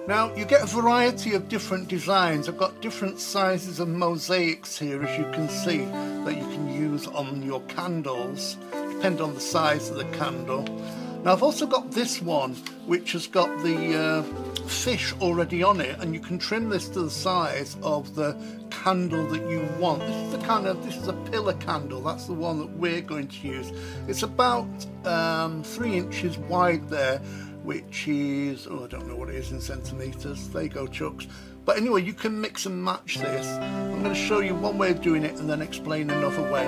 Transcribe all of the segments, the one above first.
Now you get a variety of different designs. I've got different sizes of mosaics here, as you can see, that you can use on your candles, depending on the size of the candle. Now I've also got this one, which has got the fish already on it, and you can trim this to the size of the candle that you want. This is a pillar candle. That's the one that we're going to use. It's about 3 inches wide there, which is, oh, I don't know what it is in centimetres. There you go, Chucks. But anyway, you can mix and match this. I'm going to show you one way of doing it and then explain another way.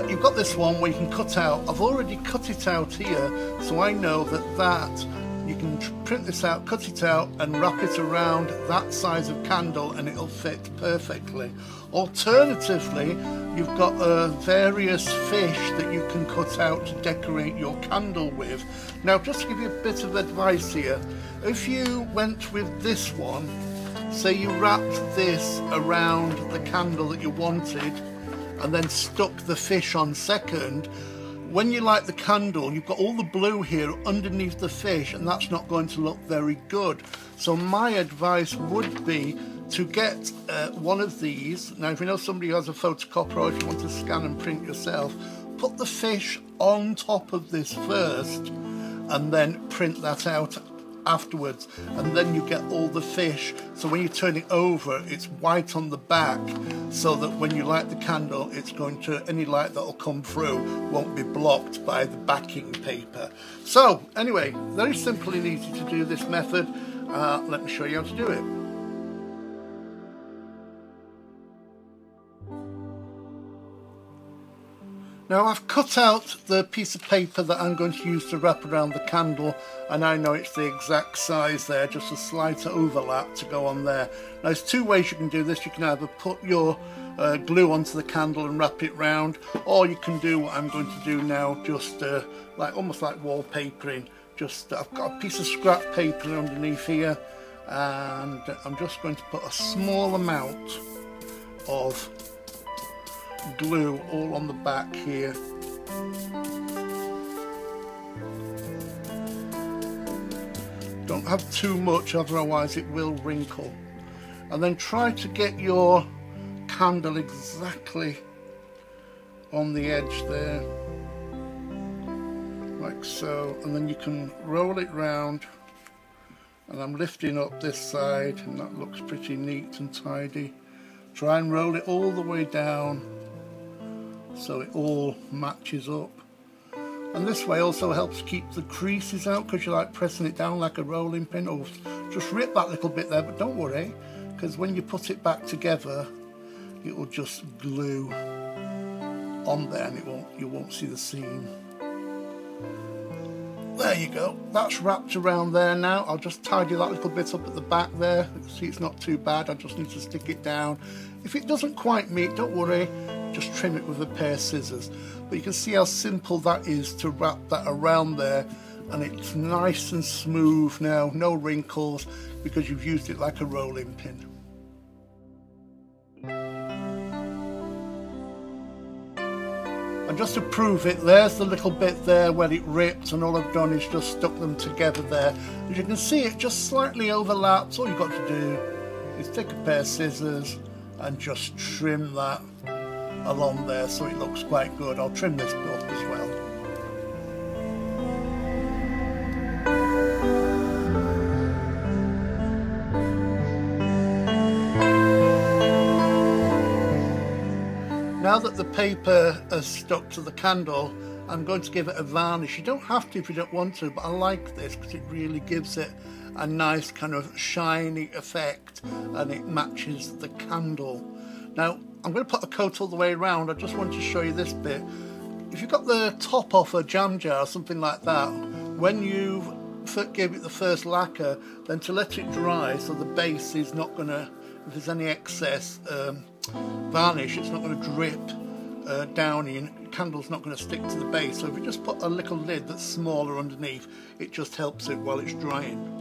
You've got this one where you can cut out. I've already cut it out here, so I know that you can print this out, cut it out and wrap it around that size of candle and it'll fit perfectly. Alternatively, you've got various fish that you can cut out to decorate your candle with. Now, just to give you a bit of advice here, if you went with this one, say you wrapped this around the candle that you wanted and then stuck the fish on second, when you light the candle, you've got all the blue here underneath the fish, and that's not going to look very good. So my advice would be to get one of these. Now, if you know somebody who has a photocopier, or if you want to scan and print yourself, put the fish on top of this first and then print that out afterwards, and then you get all the fish. So when you turn it over, it's white on the back, so that when you light the candle, it's going to, any light that will come through won't be blocked by the backing paper. So anyway, very simple and easy to do this method. Let me show you how to do it. Now I've cut out the piece of paper that I'm going to use to wrap around the candle, and I know it's the exact size there, just a slight overlap to go on there. Now there's two ways you can do this. You can either put your glue onto the candle and wrap it round, or you can do what I'm going to do now, just almost like wallpapering. I've got a piece of scrap paper underneath here, and I'm just going to put a small amount of glue all on the back here. Don't have too much, otherwise it will wrinkle. And then try to get your candle exactly on the edge there, like so, and then you can roll it round. And I'm lifting up this side, and that looks pretty neat and tidy. Try and roll it all the way down so it all matches up, and this way also helps keep the creases out, because you like pressing it down like a rolling pin. Or just rip that little bit there, but don't worry, because when you put it back together it will just glue on there and you won't see the seam. There you go, that's wrapped around there. Now I'll just tidy that little bit up at the back there. See, it's not too bad. I just need to stick it down. If it doesn't quite meet, don't worry, just trim it with a pair of scissors. But you can see how simple that is to wrap that around there, and it's nice and smooth now, no wrinkles, because you've used it like a rolling pin. And just to prove it, there's the little bit there where it ripped, and all I've done is just stuck them together there. As you can see, it just slightly overlaps. All you've got to do is take a pair of scissors and just trim that along there so it looks quite good. I'll trim this up as well. Now that the paper has stuck to the candle, I'm going to give it a varnish. You don't have to if you don't want to, but I like this because it really gives it a nice kind of shiny effect, and it matches the candle. Now I'm going to put a coat all the way around. I just want to show you this bit. If you've got the top off a jam jar or something like that, when you gave it the first lacquer, then to let it dry so the base is not going to, if there's any excess varnish, it's not going to drip down in. The candle's not going to stick to the base. So if you just put a little lid that's smaller underneath, it just helps it while it's drying.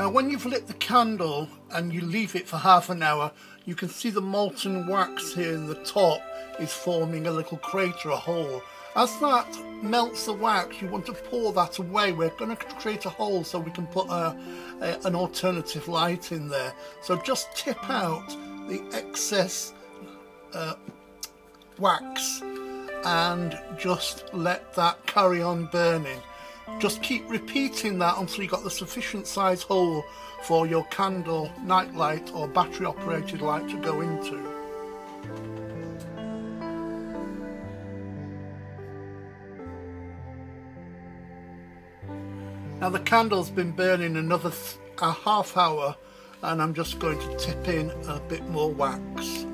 Now when you've lit the candle and you leave it for half an hour, you can see the molten wax here in the top is forming a little crater, a hole. As that melts the wax, you want to pour that away. We're going to create a hole so we can put an alternative light in there. So just tip out the excess wax and just let that carry on burning. Just keep repeating that until you've got the sufficient size hole for your candle, night light or battery operated light to go into. Now the candle's been burning another a half hour, and I'm just going to tip in a bit more wax.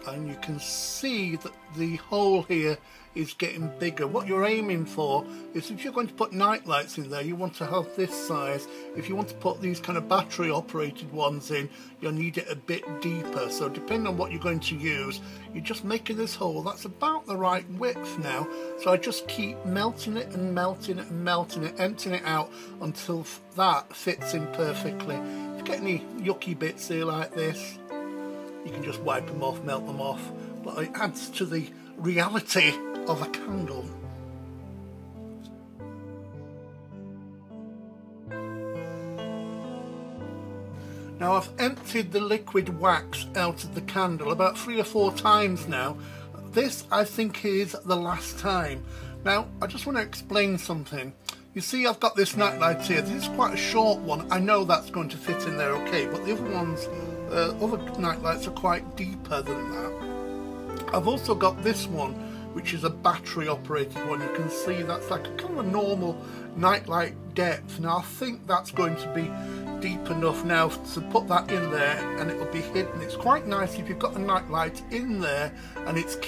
And you can see that the hole here is getting bigger. What you're aiming for is, if you're going to put night lights in there, you want to have this size. If you want to put these kind of battery operated ones in, you'll need it a bit deeper. So depending on what you're going to use, you're just making this hole. That's about the right width now. So I just keep melting it and melting it and melting it, emptying it out until that fits in perfectly. If you get any yucky bits here like this, you can just wipe them off, melt them off, but it adds to the reality of a candle. Now I've emptied the liquid wax out of the candle about 3 or 4 times now. This, I think, is the last time. Now I just want to explain something. You see, I've got this night light here. This is quite a short one. I know that's going to fit in there okay, but the other ones, other night lights are quite deeper than that. I've also got this one, which is a battery operated one. You can see that's like a kind of a normal night light depth. Now I think that's going to be deep enough now to put that in there and it'll be hidden. It's quite nice if you've got a night light in there and it's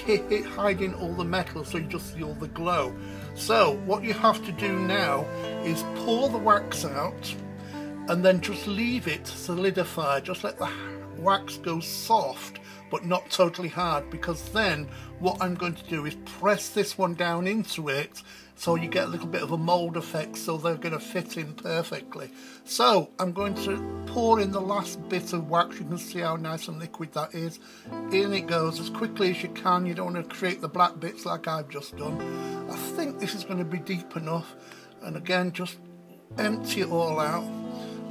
hiding all the metal, so you just see all the glow. So what you have to do now is pour the wax out and then just leave it solidify. Just let the wax go soft but not totally hard, because then what I'm going to do is press this one down into it so you get a little bit of a mold effect, so they're going to fit in perfectly. So I'm going to pour in the last bit of wax. You can see how nice and liquid that is. In it goes as quickly as you can. You don't want to create the black bits like I've just done. I think this is going to be deep enough, and again just empty it all out.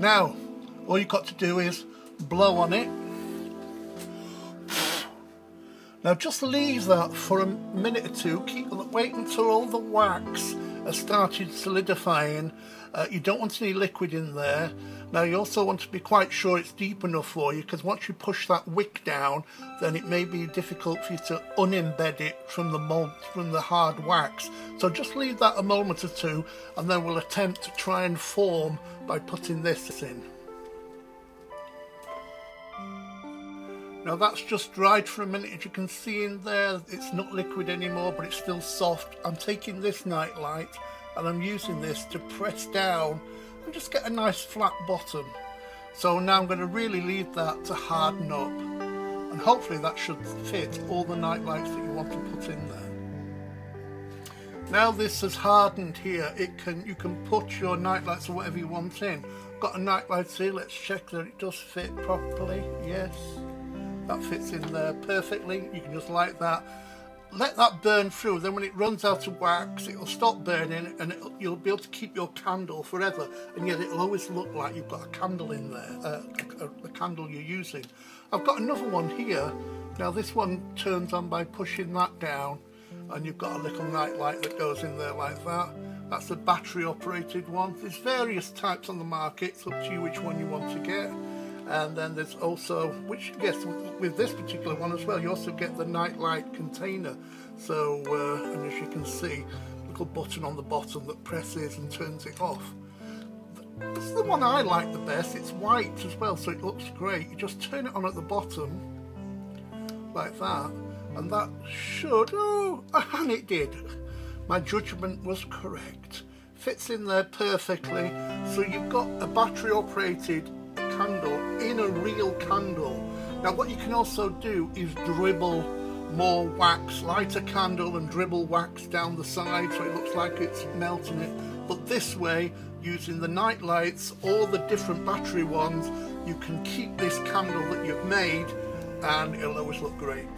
Now all you've got to do is blow on it. Now just leave that for a minute or two. Wait until all the wax has started solidifying. You don't want any liquid in there. Now you also want to be quite sure it's deep enough for you, because once you push that wick down, then it may be difficult for you to unembed it from the mold, from the hard wax. So just leave that a moment or two, and then we'll attempt to try and form by putting this in. Now that's just dried for a minute. As you can see in there, it's not liquid anymore, but it's still soft. I'm taking this night light and I'm using this to press down and just get a nice flat bottom. So now I'm going to really leave that to harden up, and hopefully that should fit all the night lights that you want to put in there. Now this has hardened here, you can put your night lights or whatever you want in. Got a night light here, let's check that it does fit properly. Yes. That fits in there perfectly. You can just light that, let that burn through. Then when it runs out of wax, it'll stop burning, and you'll be able to keep your candle forever, and yet it'll always look like you've got a candle in there, the candle you're using. I've got another one here. Now this one turns on by pushing that down, and you've got a little night light that goes in there like that. That's a battery operated one. There's various types on the market. It's up to you which one you want to get. And then there's also, which yes, with this particular one as well, you also get the night light container. So, and as you can see, a little button on the bottom that presses and turns it off. This is the one I like the best. It's white as well, so it looks great. You just turn it on at the bottom, like that, and that should, oh, and it did. My judgment was correct. Fits in there perfectly. So you've got a battery operated candle in a real candle. Now what you can also do is dribble more wax, light a candle and dribble wax down the side so it looks like it's melting it. but this way, using the night lights or the different battery ones, you can keep this candle that you've made and it'll always look great.